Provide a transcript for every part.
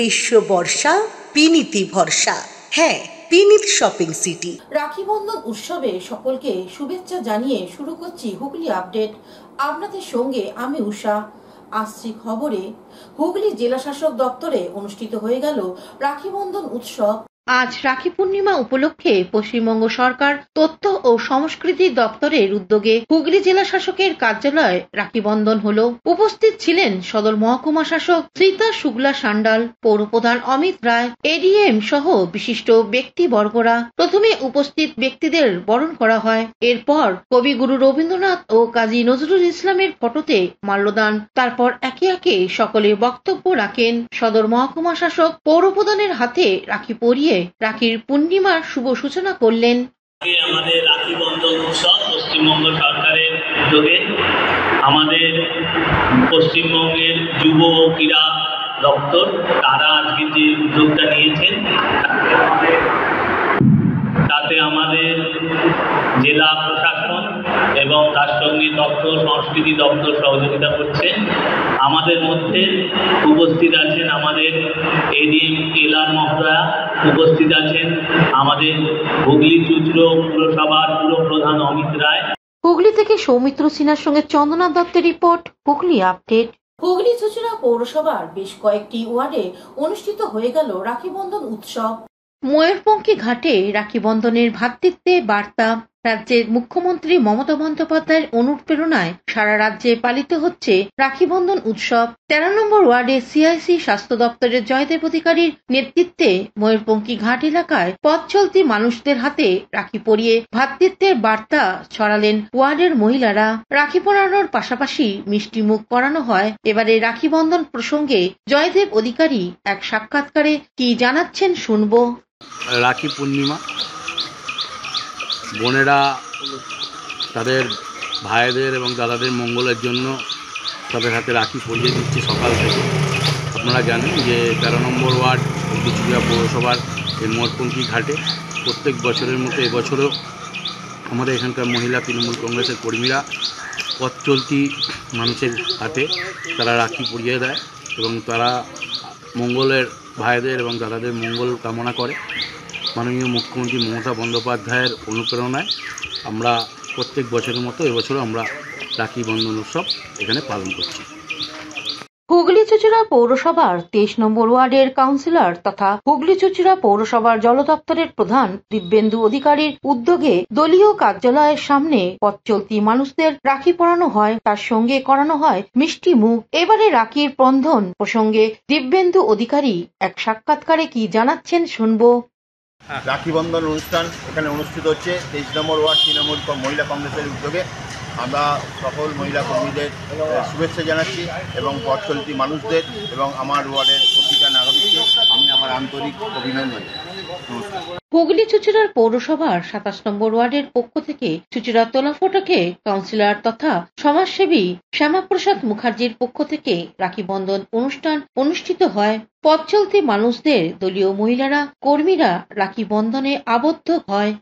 গ্রীষ্ম বর্ষা বিনীতি ভরসা। হ্যাঁ, বিনীত শপিং সিটি। রাখি বন্ধন উৎসবে সকলকে শুভেচ্ছা জানিয়ে শুরু করছি হুগলি আপডেট। আপনাদের সঙ্গে আমি উষা। আসছি খবরে। হুগলি জেলা শাসক দপ্তরে অনুষ্ঠিত হয়ে গেল রাখি বন্ধন উৎসব। আজ রাখি পূর্ণিমা উপলক্ষে পশ্চিমবঙ্গ সরকার তথ্য ও সংস্কৃতি দপ্তরের উদ্যোগে হুগলি জেলা শাসকের কার্যালয়ে রাখি বন্ধন হলো। উপস্থিত ছিলেন সদর মহকুমা শাসক শ্রীতা শুক্লা সান্ডাল, পৌরপ্রধান অমিত রায়, এডিএম সহ বিশিষ্ট ব্যক্তিবর্গরা। প্রথমে উপস্থিত ব্যক্তিদের বরণ করা হয়। এরপর কবিগুরু রবীন্দ্রনাথ ও কাজী নজরুল ইসলামের ফটোতে মাল্যদান। তারপর একে একে সকলে বক্তব্য রাখেন। সদর মহকুমা শাসক পৌরপ্রধানের হাতে রাখি পরিয়ে রাখির পূর্ণিমার শুভ সূচনা করলেন। আমাদের রাখি বন্ধন উৎসব পশ্চিমবঙ্গ সরকারের উদ্যোগে আমাদের পশ্চিমবঙ্গের যুব ও ক্রীড়া দপ্তর তারা আজকে যে উদ্যোগটা নিয়েছেন তাতে আমাদের জেলা প্রশাসন এবং তার সঙ্গে তথ্য সংস্কৃতি দপ্তর সহযোগিতা করছে। আমাদের মধ্যে উপস্থিত আছেন আমাদের এডিএম এলআর মহোদয়া, উপস্থিত আছেন আমাদের হুগলি চুঁচুড়া পুরসভার পুরপ্রধান অমিত রায়। হুগলি থেকে সৌমিত্র সিনহার সঙ্গে চন্দনা দত্তের রিপোর্ট, হুগলি আপডেট। হুগলি চুঁচুড়া পৌরসভার বেশ কয়েকটি ওয়ার্ডে অনুষ্ঠিত হয়ে গেল রাখি বন্ধন উৎসব। ময়ূরপঙ্খী ঘাটে রাখি বন্ধনের ভ্রাতৃত্বে বার্তা। রাজ্যের মুখ্যমন্ত্রী মমতা বন্দ্যোপাধ্যায়ের অনুপ্রেরণায় সারা রাজ্যে পালিত হচ্ছে রাখি বন্ধন উৎসব। 13 নম্বর ওয়ার্ডে সিআইসি স্বাস্থ্য দপ্তরের জয়দেব অধিকারীর নেতৃত্বে ময়ূরপঙ্খী ঘাট এলাকায় পথ চলতি মানুষদের হাতে রাখি পরিয়ে ভ্রাতৃত্বের বার্তা ছড়ালেন ওয়ার্ডের মহিলারা। রাখি পরানোর পাশাপাশি মিষ্টি মুখ করানো হয়। এবারে রাখি বন্ধন প্রসঙ্গে জয়দেব অধিকারী এক সাক্ষাৎকারে কি জানাচ্ছেন শুনবো। রাখি পূর্ণিমা, বোনেরা তাদের ভাইদের এবং দাদাদের মঙ্গলের জন্য তাদের হাতে রাখি পরিয়ে দিচ্ছে সকাল থেকে। আপনারা জানেন যে 13 নম্বর ওয়ার্ড চুঁচুড়া পৌরসভার এই ময়ূরপঙ্খী ঘাটে প্রত্যেক বছরের মতো এবছরও আমাদের এখানকার মহিলা তৃণমূল কংগ্রেসের কর্মীরা পথ চলতি মানুষের হাতে তারা রাখি পরিয়ে দেয় এবং তারা মঙ্গলের ভাইদের এবং দাদাদের মঙ্গল কামনা করে। মাননীয় মুখ্যমন্ত্রী মমতা বন্দ্যোপাধ্যায়ের অনুপ্রেরণায় আমরা প্রত্যেক বছরের মতো এবছরও আমরা রাখি বন্ধন উৎসব এখানে পালন করছি। হুগলি চুঁচুড়া পৌরসভার 23 নম্বর ওয়ার্ডের কাউন্সিলর তথা হুগলি চুঁচুড়া পৌরসভার জল দপ্তরের প্রধান দিব্যেন্দু অধিকারীর উদ্যোগে দলীয় কার্যালয়ের সামনে পথ চলতি মানুষদের রাখি পরানো হয়, তার সঙ্গে করানো হয় মিষ্টি মুখ। এবারে রাখির বন্ধন প্রসঙ্গে দিব্যেন্দু অধিকারী এক সাক্ষাৎকারে কি জানাচ্ছেন শুনবো। রাখি বন্ধন অনুষ্ঠান এখানে অনুষ্ঠিত হচ্ছে 23 নম্বর ওয়ার্ড তৃণমূল মহিলা কংগ্রেসের উদ্যোগে। আমরা সকল মহিলা কর্মীদের শুভেচ্ছা জানাচ্ছি এবং পথ চলতি মানুষদের এবং আমার ওয়ার্ডের প্রতিটা নাগরিককে আমি আমার আন্তরিক অভিনন্দন। হুগলি চুঁচুড়ার পৌরসভার 27 নম্বর ওয়ার্ডের পক্ষ থেকে চুঁচুড়া তোলাফোটাকে কাউন্সিলর তথা সমাজসেবী শ্যামাপ্রসাদ মুখার্জির পক্ষ থেকে রাখি বন্ধন অনুষ্ঠান অনুষ্ঠিত হয়। পথ চলতি মানুষদের দলীয় মহিলারা কর্মীরা রাখি বন্ধনে আবদ্ধ হয়।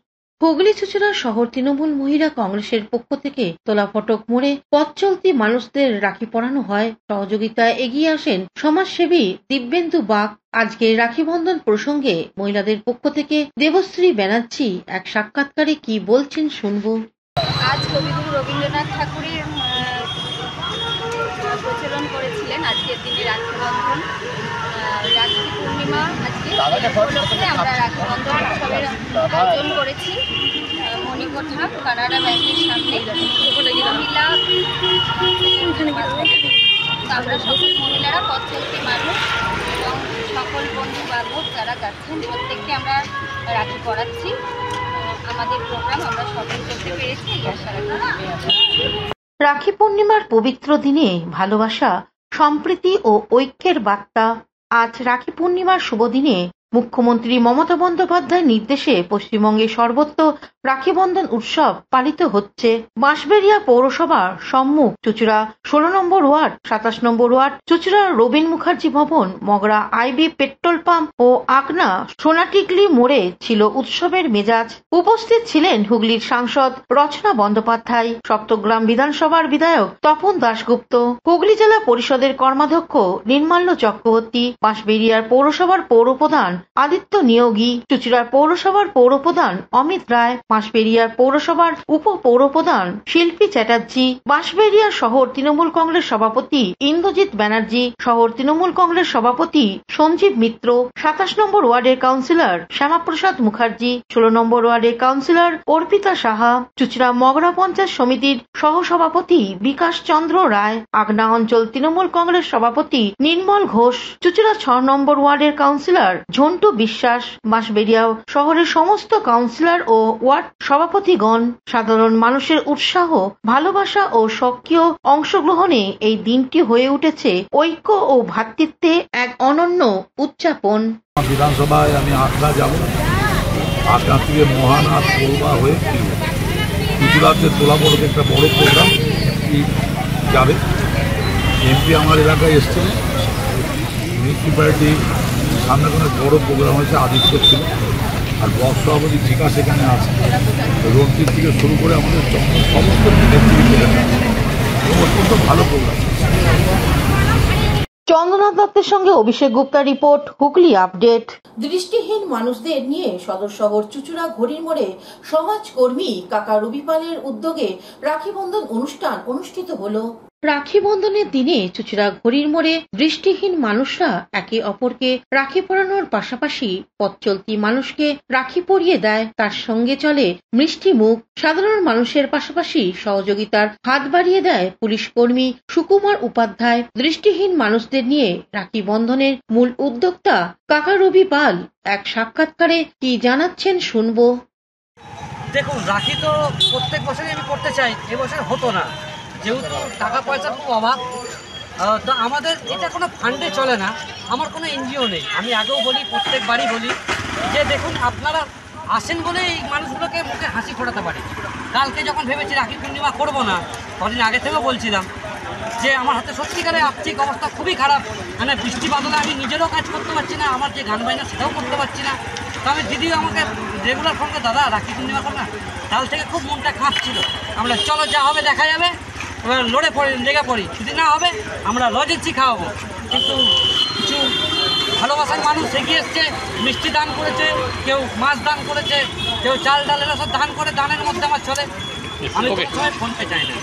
হুগলি চুঁচুড়া শহর তৃণমূল মহিলা কংগ্রেসের পক্ষ থেকে তোলা ফটক মোড়ে পথ চলতি মানুষদের রাখি পরানো হয়। সহযোগিতায় এগিয়ে আসেন সমাজসেবী দিব্যেন্দু বাগ। আজকে রাখি বন্ধন প্রসঙ্গে মহিলাদের পক্ষ থেকে দেবশ্রী ব্যানার্জি এক সাক্ষাৎকারে কি বলছেন শুনবো। আজ কবিগুরু রবীন্দ্রনাথ ঠাকুরের প্রচলন করেছিলেন আজকের দিনে রাখি বন্ধন, রাখি পূর্ণিমা। আজকে উপলক্ষে আমরা রাখি বন্ধন উৎসবের আয়োজন করেছি মণিকোঠা কানাডা ব্যাংকের সামনে। মহিলা আমরা সকল মহিলারা পথ চলতি মানুষ এবং সকল বন্ধু বান্ধব যারা যাচ্ছেন প্রত্যেককে আমরা রাখি পরাচ্ছি। আমাদের প্রোগ্রাম আমরা সফল করতে পেরেছি, এই আশা রাখি। রাখি পূর্ণিমার পবিত্র দিনে ভালোবাসা, সম্প্রীতি ও ঐক্যের বার্তা। আজ রাখি পূর্ণিমার শুভ দিনে মুখ্যমন্ত্রী মমতা বন্দ্যোপাধ্যায়ের নির্দেশে পশ্চিমবঙ্গের সর্বত্র রাখি বন্ধন উৎসব পালিত হচ্ছে। বাঁশবেড়িয়া পৌরসভার সম্মুখ চুঁচুড়া 16 নম্বর ওয়ার্ড, 27 নম্বর ওয়ার্ড, চুঁচুড়া রবীন মুখার্জি ভবন, মগরা আইবি পেট্রোল পাম্প ও আকনা সোনাটিকলি মোড়ে ছিল উৎসবের মেজাজ। উপস্থিত ছিলেন হুগলির সাংসদ রচনা বন্দ্যোপাধ্যায়, সপ্তগ্রাম বিধানসভার বিধায়ক তপন দাশগুপ্ত, হুগলি জেলা পরিষদের কর্মাধ্যক্ষ নির্মাল্য চক্রবর্তী, বাঁশবেড়িয়ার পৌরসভার পৌরপ্রধান আদিত্য নিয়োগী, চুঁচুড়ার পৌরসভার পৌরপ্রধান অমিত রায়, বাঁশবেড়িয়ার পৌরসভার উপ পৌরপ্রধান শিল্পী চ্যাটার্জি, বাঁশবেড়িয়া শহর তৃণমূল কংগ্রেস সভাপতি ইন্দ্রজিৎ ব্যানার্জি, শহর তৃণমূল কংগ্রেস সভাপতি সঞ্জীব মিত্র, 27 নম্বর ওয়ার্ডের কাউন্সিলর শ্যামাপ্রসাদ মুখার্জি, 16 নম্বর ওয়ার্ডের কাউন্সিলর অর্পিতা সাহা, চুঁচুড়া মগরা পঞ্চায়েত সমিতির সহসভাপতি বিকাশ চন্দ্র রায়, আগনা অঞ্চল তৃণমূল কংগ্রেস সভাপতি নির্মল ঘোষ, চুঁচুড়া 6 নম্বর ওয়ার্ডের কাউন্সিলর ঝন্টু বিশ্বাস, বাঁশবেড়িয়া শহরের সমস্ত কাউন্সিলর ও ওয়ার্ড সভাপতিগণ। সাধারণ মানুষের উৎসাহ, ভালোবাসা ও সক্রিয় অংশগ্রহণে এই দিনটি হয়ে উঠেছে ঐক্য ও ভ্রাতৃত্বে এক অনন্য উদযাপন। বিধানসভায় আমি আকরা যাব, আকরা থেকে মহানাথ পৌরবা হয়ে চুঁচুড়াতে তোলাবড়তে একটা বড় প্রোগ্রাম যাবে। এমপি আমার এলাকায় এসেছিল, মিউনিসিপ্যালিটি সামনে কোনো বড় প্রোগ্রাম হয়েছে, আদিত্য ছিল, আর ব্লক সভাপতি ঠিকা সেখানে আছে, রঞ্জিত থেকে শুরু করে আমাদের সমস্ত নেতৃত্ব অত্যন্ত ভালো প্রোগ্রাম। চন্দ্রনাথ দত্তের সঙ্গে অভিষেক গুপ্তা রিপোর্ট, হুগলি আপডেট। দৃষ্টিহীন মানুষদের নিয়ে সদর শহর চুঁচুড়া ঘড়ির মোড়ে সমাজকর্মী কাকা রবি পালের উদ্যোগে রাখি বন্ধন অনুষ্ঠান অনুষ্ঠিত হলো। রাখি বন্ধনের দিনে চুঁচুড়া ঘড়ির মোড়ে দৃষ্টিহীন মানুষরা একে অপরকে রাখি পরানোর পাশাপাশি পথ চলতি মানুষকে রাখি পরিয়ে দেয়। তার সঙ্গে চলে মিষ্টি মুখ। সাধারণ মানুষের পাশাপাশি সহযোগিতার হাত বাড়িয়ে দেয় পুলিশ কর্মী সুকুমার উপাধ্যায়। দৃষ্টিহীন মানুষদের নিয়ে রাখি বন্ধনের মূল উদ্যোক্তা কাকা রবি পাল এক সাক্ষাৎকারে কি জানাচ্ছেন শুনবো। দেখুন, রাখি তো প্রত্যেক বছরই আমি করতে চাই, এবছর হতো না যেহেতু টাকা পয়সার খুব অভাব। তো আমাদের এটা কোনো ফান্ডে চলে না, আমার কোনো এনজিও নেই। আমি আগেও বলি, প্রত্যেকবারই বলি যে দেখুন, আপনারা আসেন বলে এই মানুষগুলোকে মুখে হাসি ফোটাতে পারি। কালকে যখন ভেবেছি রাখি পূর্ণিমা করবো না, কদিন আগে থেকেও বলছিলাম যে আমার হাতে সত্যিকারে আর্থিক অবস্থা খুবই খারাপ, মানে বৃষ্টি বাদলে আমি নিজেরও কাজ করতে পারছি না, আমার যে গান বাজনা সেটাও করতে পারছি না। তো আমি দিদিও আমাকে রেগুলার ফোন করে, দাদা রাখি পূর্ণিমা কর না। কাল থেকে খুব মনটা কাঁপছিল। আমরা চলো, যা হবে দেখা যাবে, এবার লড়ে পড়ি, লেগে পড়ি, যদি না হবে আমরা লজেন্সি খাওয়াবো। কিন্তু কিছু ভালোবাসার মানুষ এগিয়ে এসছে, মিষ্টি দান করেছে, কেউ মাছ দান করেছে, কেউ চাল ডালেরা সব দান করে। দানের মধ্যে আমার চলে, আমি সবাই ফোন পে চাই না।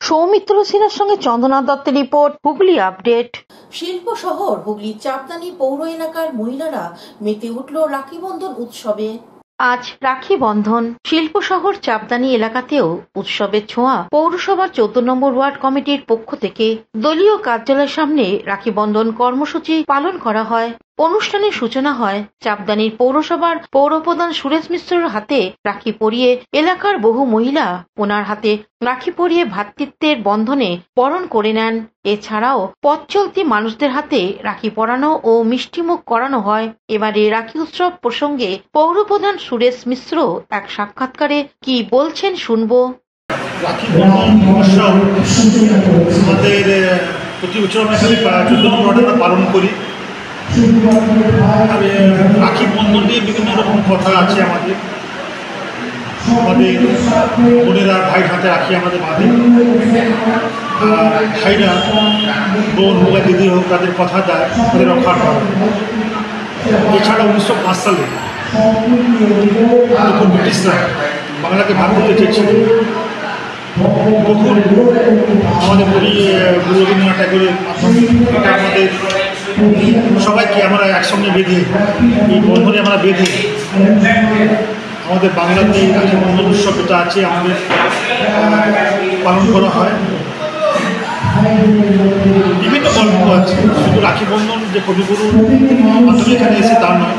সৌমিত্র সিনহার সঙ্গে চন্দ্রনাথ দত্তের রিপোর্ট, হুগলি আপডেট। শিল্প শহর হুগলির চাপদানি পৌর এলাকার মহিলারা মেতে উঠল রাখি বন্ধন উৎসবে। আজ রাখি বন্ধন। শিল্প শহর চাপদানি এলাকাতেও উৎসবের ছোঁয়া। পৌরসভার 14 নম্বর ওয়ার্ড কমিটির পক্ষ থেকে দলীয় কার্যালয়ের সামনে রাখি বন্ধন কর্মসূচি পালন করা হয়। অনুষ্ঠানের সূচনা হয় চাপদানির পৌরসভার পৌরপ্রধান সুরেশ মিশ্রের হাতে রাখি পরিয়ে। এলাকার বহু মহিলা ওনার হাতে রাখি পরিয়ে ভ্রাতৃত্বের বন্ধনে বরণ করে নেন। এছাড়াও পথ চলতি মানুষদের হাতে রাখি পরানো ও মিষ্টিমুখ করানো হয়। এবারে রাখি উৎসব প্রসঙ্গে পৌরপ্রধান সুরেশ মিশ্র এক সাক্ষাৎকারে কি বলছেন শুনবো। রাখি বন্ধন উৎসব আমাদের প্রতি বছর আমরা এখানে 14 নম্বর ওয়ার্ডে পালন করি। রাখি বন্ধন নিয়ে বিভিন্ন রকম কথা আছে আমাদের। বোনেরা ভাইয়ের হাতে রাখি আমাদের বাঁধে, ভাইরা বোন হোক বা দিদি হোক তাদের কথা দেয়, তাদের রক্ষা করে। এছাড়া 1905 সালে যখন ব্রিটিশরা বাংলাকে ভাগ করতে চেয়েছিল, তখন আমাদের গুরু রবীন্দ্রনাথ ঠাকুরের মাধ্যমে এটা আমাদের সবাইকে আমরা একসঙ্গে বেঁধে, এই বন্ধনে আমরা বেঁধে আমাদের বাংলাতে রাখি বন্ধন উৎসব যেটা আছে আমাদের পালন করা হয়। বিভিন্ন গল্প আছে, শুধু রাখি বন্ধন যে কবিগুরু মাধ্যমে এখানে এসে তা নয়,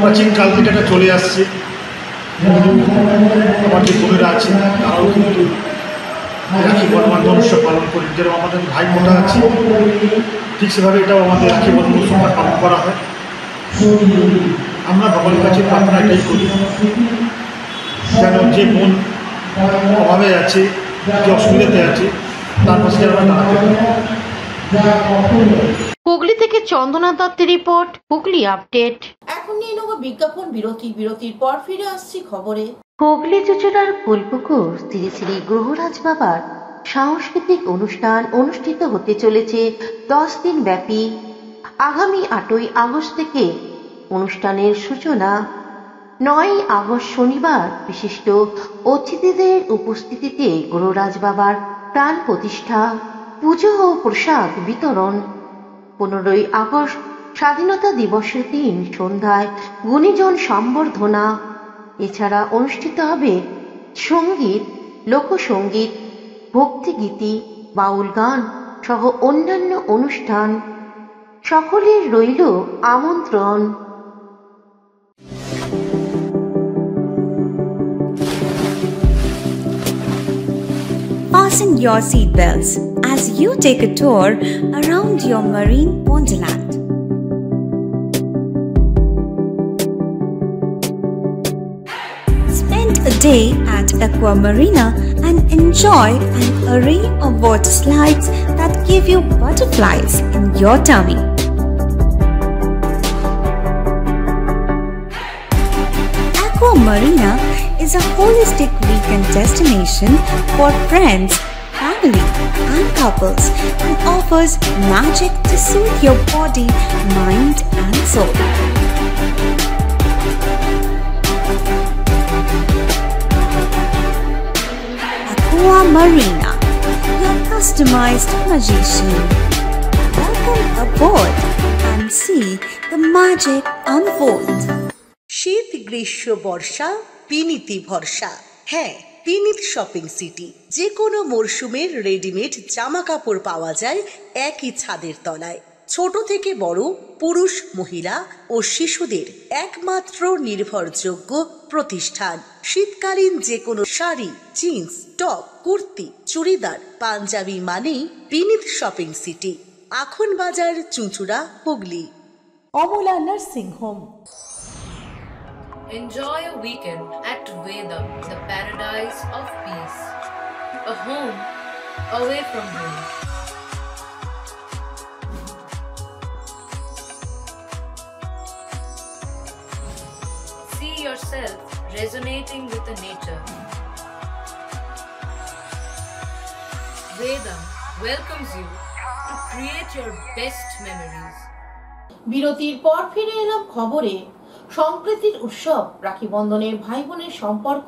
প্রাচীনকাল থেকে এটা চলে আসছে। আমার যে বোনেরা আছে তারাও কিন্তু রাখি বন্ধন উৎসব পালন করি। যেরকম আমাদের ভাই মোটা আছে, ঠিক সেভাবে এটাও আমাদের রাখি বন্ধন উৎসব পালন করা হয়। আমরা ভগবানের কাছে প্রার্থনা এটাই করি যেন যে বোন অভাবে আছে, যে অসুবিধাতে আছে, তার পাশে যেন আমরা দাঁড়াতে পারি। হুগলি থেকে চন্দনা দত্তের রিপোর্ট, হুগলি আপডেট। এখন নিয়ে নেব বিজ্ঞাপন বিরতি। বিরতির পর ফিরে আসছি খবরে। হুগলি চুচুড়ার ফুলপুকুর শ্রী শ্রী গ্রহরাজ বাবার সাংস্কৃতিক অনুষ্ঠান অনুষ্ঠিত হতে চলেছে 10 দিন ব্যাপী। আগামী 8ই আগস্ট থেকে অনুষ্ঠানের সূচনা। 9ই আগস্ট শনিবার বিশিষ্ট অতিথিদের উপস্থিতিতে গ্রহরাজ বাবার প্রাণ প্রতিষ্ঠা, পুজো ও প্রসাদ বিতরণ। 15ই আগস্ট স্বাধীনতা দিবসের দিন সন্ধ্যায় গুণীজন সম্বর্ধনা। এছাড়া অনুষ্ঠিত হবে সঙ্গীত, লোকসঙ্গীত, ভক্তিগীতি, বাউল গান সহ অন্যান্য অনুষ্ঠান। সকলের রইল আমন্ত্রণ। Fasten your seatbelts as you take a tour around your marine wonderland. Spend a day at Aqua Marina and enjoy an array of water slides that give you butterflies in your tummy. Aqua Marina is a holistic weekend destination for friends, family, and couples and offers magic to soothe your body, mind, and soul. Aqua Marina, your customized magician. Welcome aboard and see the magic unfold. শীত, গ্রীষ্ম, বর্ষা, বিনীতি ভরসা। হ্যাঁ, বিনীত shopping city. যে কোনো মরশুমের readymade জামা কাপড় পাওয়া যায় একই ছাদের তলায়। ছোট থেকে বড়, পুরুষ, মহিলা ও শিশুদের একমাত্র নির্ভরযোগ্য প্রতিষ্ঠান। শীতকালীন যে কোনো শাড়ি, জিন্স, টপ, কুর্তি, চুড়িদার, পাঞ্জাবি মানেই বিনীত শপিং সিটি। আখন বাজার, চুঁচুড়া, Hooghly. Amala nursing home. Enjoy a weekend at Vedam, the paradise of peace. A home away from home. See yourself resonating with the nature. Vedam welcomes you to create your best memories. বিরতির পর ফিরে এলাম খবরে। সম্প্রীতির উৎসব রাখি বন্ধনে ভাই বোনের সম্পর্ক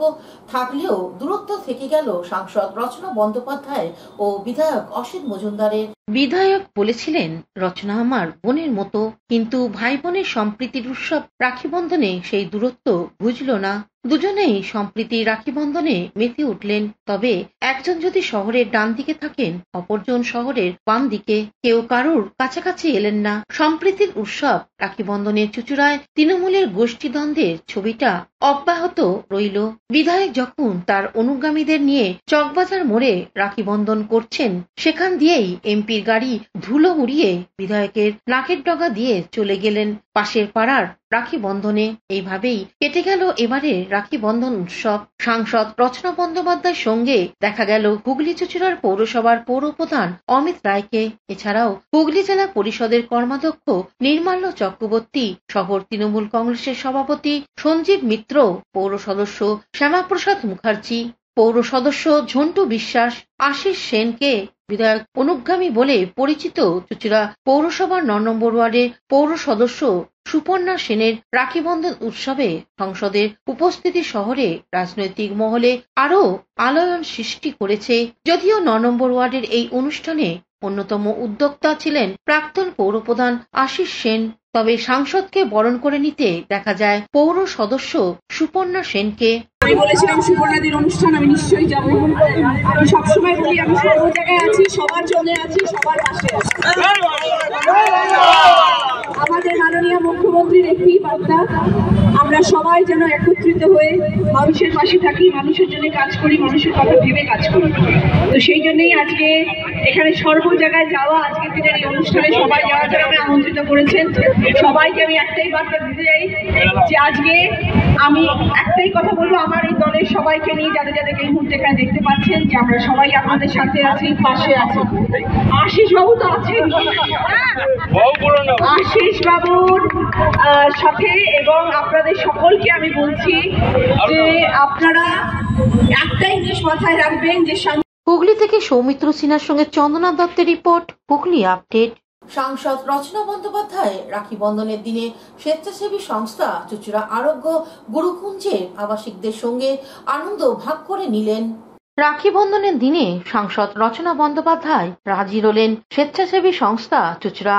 থাকলেও দূরত্ব থেকে গেল সাংসদ রচনা বন্দ্যোপাধ্যায় ও বিধায়ক অসিত মজুমদারের। বিধায়ক বলেছিলেন, রচনা আমার বোনের মতো, কিন্তু ভাই বোনের সম্প্রীতির উৎসব রাখি বন্ধনে সেই দূরত্ব বুঝল না। দুজনেই সম্প্রীতি রাখি বন্ধনে মেতে উঠলেন। তবে একজন যদি শহরের ডান দিকে থাকেন, অপরজন শহরের বাম দিকে, কেউ কারোর কাছাকাছি এলেন না। সম্প্রীতির উৎসব রাখি বন্ধনে চুচুড়ায় তৃণমূলের গোষ্ঠীদ্বন্দ্বের ছবিটা অব্যাহত রইল। বিধায়ক যখন তার অনুগামীদের নিয়ে চকবাজার মোড়ে রাখি বন্ধন করছেন, সেখান দিয়েই এমপির গাড়ি ধুলো উড়িয়ে বিধায়কের নাকের ডগা দিয়ে চলে গেলেন পাশের পাড়ার রাখি বন্ধনে। এইভাবেই কেটে গেল এবারে রাখি বন্ধন উৎসব। সাংসদ রচনা বন্দ্যোপাধ্যায়ের সঙ্গে দেখা গেল হুগলি চুচুড়ার পৌরসভার পৌরপ্রধান অমিত রায়কে। এছাড়াও হুগলি জেলা পরিষদের কর্মাধ্যক্ষ নির্মাল্য চক্রবর্তী, শহর তৃণমূল কংগ্রেসের সভাপতি সঞ্জীব মিত্র, পৌর সদস্য শ্যামাপ্রসাদ মুখার্জি, পৌর সদস্য ঝন্টু বিশ্বাস, আশিস সেনকে বিধায়ক অনুগামী বলে পরিচিত চুচুড়া পৌরসভার 9 নম্বর ওয়ার্ডের পৌর সদস্য সুপর্ণা সেনের রাখি বন্ধন উৎসবে সংসদের উপস্থিতি শহরে রাজনৈতিক মহলে আরো আলোড়ন সৃষ্টি করেছে। যদিও 9 নম্বর ওয়ার্ডের এই অনুষ্ঠানে অন্যতম উদ্যোক্তা ছিলেন প্রাক্তন পৌরপ্রধান আশিস সেন, তবে সাংসদকে বরণ করে নিতে দেখা যায় পৌর সদস্য সুপর্ণা সেনকে। আমি বলেছিলাম সুপর্ণাদির অনুষ্ঠান আমি নিশ্চয়ই যাবো। আমি সবসময় বলি আমি সর্ব জায়গায় আছি, সবার জন্য আছি, সবার পাশে আছি। আমাদের মাননীয় মুখ্যমন্ত্রীর একটি বার্তা, আমরা সবাই যেন একত্রিত হয়ে মানুষের পাশে থাকি, মানুষের জন্য কাজ করি, মানুষের কথা ভেবে কাজ করি। তো সেই জন্যই আজকে এখানে সর্ব জায়গায় যাওয়া, আজকের দিনের এই অনুষ্ঠানে সবাই যাওয়ার জন্য আমি আমন্ত্রিত করেছেন। সবাইকে আমি একটাই বার্তা দিতে চাই, যে আজকে আমি একটাই কথা বলবো, আমার এই দলের সবাইকে নিয়ে যাদের যাদেরকে এই মুহূর্তে এখানে দেখতে পাচ্ছেন, যে আমরা সবাই আপনাদের সাথে আছি, পাশে আছি। আশিস বাবু তো আছেন, আশিস বাবুর সাথে এবং আপনাদের সকলকে আমি বলছি যে আপনারা একটাই জিনিস মাথায় রাখবেন যে হুগলি থেকে সৌমিত্র সিনহার সঙ্গে চন্দনা দত্তের রিপোর্ট, হুগলি আপডেট। সাংসদ রচনা বন্দ্যোপাধ্যায় রাখি বন্ধনের দিনে স্বেচ্ছাসেবী সংস্থা চুচুড়া আরোগ্য গুরুকুঞ্জের আবাসিকদের সঙ্গে আনন্দ ভাগ করে নিলেন। রাখি বন্ধনের দিনে সাংসদ রচনা বন্দ্যোপাধ্যায় রাজি হলেন স্বেচ্ছাসেবী সংস্থা চুচুড়া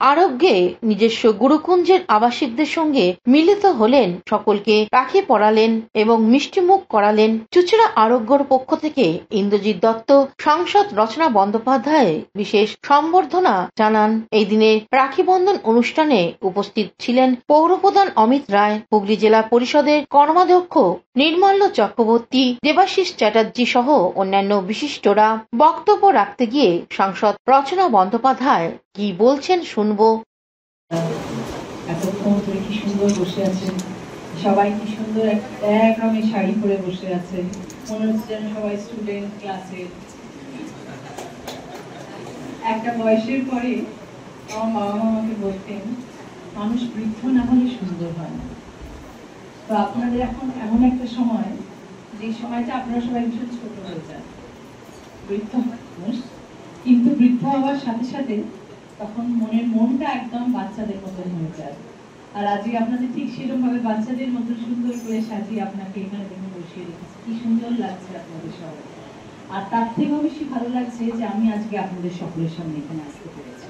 আরোগ্যে নিজস্ব গুরুকুঞ্জের আবাসিকদের সঙ্গে মিলিত হলেন, সকলকে রাখি পরালেন এবং মিষ্টিমুখ করালেন। চুচুড়া আরোগ্যর পক্ষ থেকে ইন্দ্রজিৎ দত্ত সাংসদ রচনা বন্দ্যোপাধ্যায় বিশেষ সম্বর্ধনা জানান। এই দিনে রাখি বন্ধন অনুষ্ঠানে উপস্থিত ছিলেন পৌরপ্রধান অমিত রায়, হুগলি জেলা পরিষদের কর্মাধ্যক্ষ নির্মল্য চক্রবর্তী, দেবাশিস চ্যাটার্জি সহ অন্যান্য বিশিষ্টরা। বক্তব্য রাখতে গিয়ে সাংসদ রচনা বন্দ্যোপাধ্যায় কি বলছেন শুনবো। এতক্ষণ ধরে কি সুন্দর বসে আছেন, সবাই কি সুন্দর এক রঙের শাড়ি পরে বসে আছে, মনে হচ্ছে যেন সবাই স্টুডেন্ট ক্লাসের। একটা বয়সের পরে আমার বাবা মা আমাকে বলতেন মানুষ বৃদ্ধ না হলে সুন্দর হয় না। তো আপনাদের এখন এমন একটা সময়, যে সময়টা আপনারা সবাই ভীষণ ছোট হয়ে যায়, বৃদ্ধ মানুষ, কিন্তু বৃদ্ধ হওয়ার সাথে সাথে তখন মনটা একদম বাচ্চাদের মতন হয়ে যায়। আর আজকে আপনাদের ঠিক সেরকম ভাবে বাচ্চাদের মতো সুন্দর করে সাজিয়ে আপনাকে এখানে দেখে বসিয়ে রেখেছি, কি সুন্দর লাগছে আপনাদের সবাই। আর তার থেকেও বেশি ভালো লাগছে যে আমি আজকে আপনাদের সকলের সামনে এখানে আসতে পেরেছি।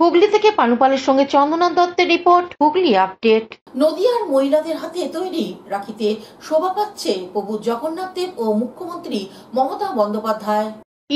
হুগলি থেকে পানুপালের সঙ্গে চন্দনা দত্তের রিপোর্ট, হুগলি আপডেট। নদিয়ার মহিলাদের হাতে তৈরি রাখিতে শোভা পাচ্ছে প্রভু জগন্নাথ দেব ও মুখ্যমন্ত্রী মমতা বন্দ্যোপাধ্যায়।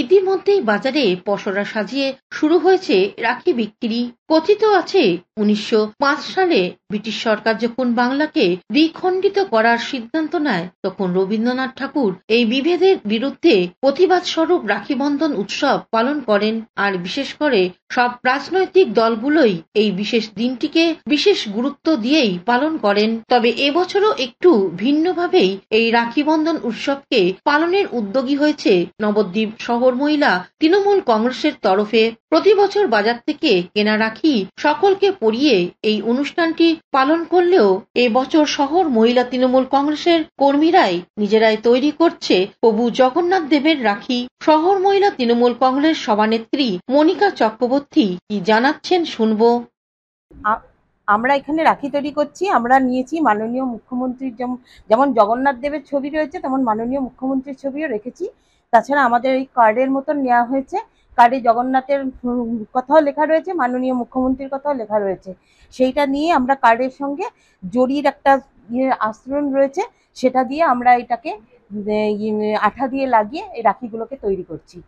ইতিমধ্যেই বাজারে পসরা সাজিয়ে শুরু হয়েছে রাখি বিক্রি। কথিত আছে 1905 সালে ব্রিটিশ সরকার যখন বাংলাকে দ্বিখণ্ডিত করার সিদ্ধান্ত নেয়, তখন রবীন্দ্রনাথ ঠাকুর এই বিভেদের বিরুদ্ধে প্রতিবাদ স্বরূপ রাখি বন্ধন উৎসব পালন করেন। আর বিশেষ করে সব রাজনৈতিক দলগুলোই এই বিশেষ দিনটিকে বিশেষ গুরুত্ব দিয়েই পালন করেন। তবে এবছরও একটু ভিন্নভাবেই এই রাখি বন্ধন উৎসবকে পালনের উদ্যোগী হয়েছে নবদ্বীপ শহর মহিলা তৃণমূল কংগ্রেসের তরফে। প্রতি বছর বাজার থেকে কেনা রাখি সকলকে পরিয়ে এই অনুষ্ঠানটি পালন করলেও এবছর শহর মহিলা তৃণমূল কংগ্রেসের কর্মীরাই নিজেরাই তৈরি করছে প্রভু জগন্নাথ দেবের রাখি। শহর মহিলা তৃণমূল কংগ্রেস সভানেত্রী মনিকা চক্রবর্তী কি জানাচ্ছেন শুনবো। আমরা এখানে রাখি তৈরি করছি, আমরা নিয়েছি মাননীয় মুখ্যমন্ত্রীর, যেমন জগন্নাথ দেবের ছবি রয়েছে তেমন মাননীয় মুখ্যমন্ত্রীর ছবিও রেখেছি। তাছাড়া আমাদের এই কার্ডের মতন নেওয়া হয়েছে, কার্ডে জগন্নাথের কথাও লেখা রয়েছে, মাননীয় মুখ্যমন্ত্রীর কথাও লেখা রয়েছে। সেইটা নিয়ে আমরা কার্ডের সঙ্গে জরির একটা আস্তরণ রয়েছে, সেটা দিয়ে আমরা এটাকে আঠা দিয়ে লাগিয়ে এই রাখিগুলোকে তৈরি করছি।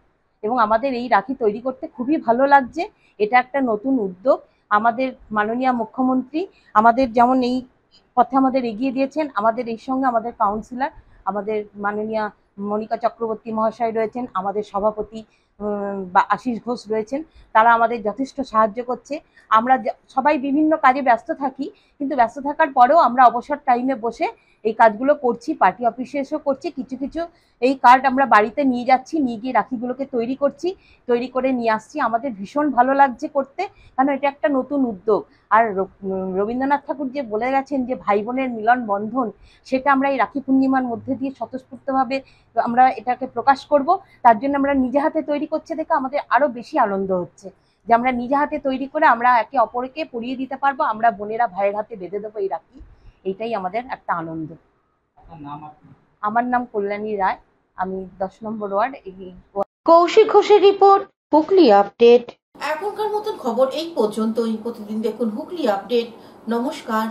এবং আমাদের এই রাখি তৈরি করতে খুবই ভালো লাগছে। এটা একটা নতুন উদ্যোগ। আমাদের মাননীয় মুখ্যমন্ত্রী আমাদের যেমন এই পথে আমাদের এগিয়ে দিয়েছেন, আমাদের এই সঙ্গে আমাদের কাউন্সিলর আমাদের মাননীয় মনিকা চক্রবর্তী মহাশয় রয়েছেন, আমাদের সভাপতি বা আশিস ঘোষ রয়েছেন, তারা আমাদের যথেষ্ট সাহায্য করছে। আমরা সবাই বিভিন্ন কাজে ব্যস্ত থাকি, কিন্তু ব্যস্ত থাকার পরেও আমরা অবসর টাইমে বসে এই কাজগুলো করছি, পার্টি অফিসে এসেও করছি। কিছু কিছু এই কার্ড আমরা বাড়িতে নিয়ে যাচ্ছি, নিয়ে গিয়ে রাখিগুলোকে তৈরি করছি, তৈরি করে নিয়ে আসছি। আমাদের ভীষণ ভালো লাগছে করতে, কারণ এটা একটা নতুন উদ্যোগ। আর রবীন্দ্রনাথ ঠাকুর যে বলে গেছেন যে ভাই বোনের মিলন বন্ধন, সেটা আমরা এই রাখি পূর্ণিমার মধ্যে দিয়ে স্বতঃস্ফূর্তভাবে আমরা এটাকে প্রকাশ করব। তার জন্য আমরা নিজে হাতে তৈরি করছে দেখে আমাদের আরও বেশি আনন্দ হচ্ছে যে আমরা নিজে হাতে তৈরি করে আমরা একে অপরকে পরিয়ে দিতে পারবো, আমরা বোনেরা ভাইয়ের হাতে বেঁধে দেবো এই রাখি। এইটাই আমাদের একটা আনন্দ। আমার নাম কল্যাণী রায়, আমি 10 নম্বর ওয়ার্ড। কৌশিক ঘোষের রিপোর্ট, হুগলি আপডেট। এখনকার মতন খবর এই পর্যন্তই। প্রতিদিন দেখুন হুগলি আপডেট। নমস্কার।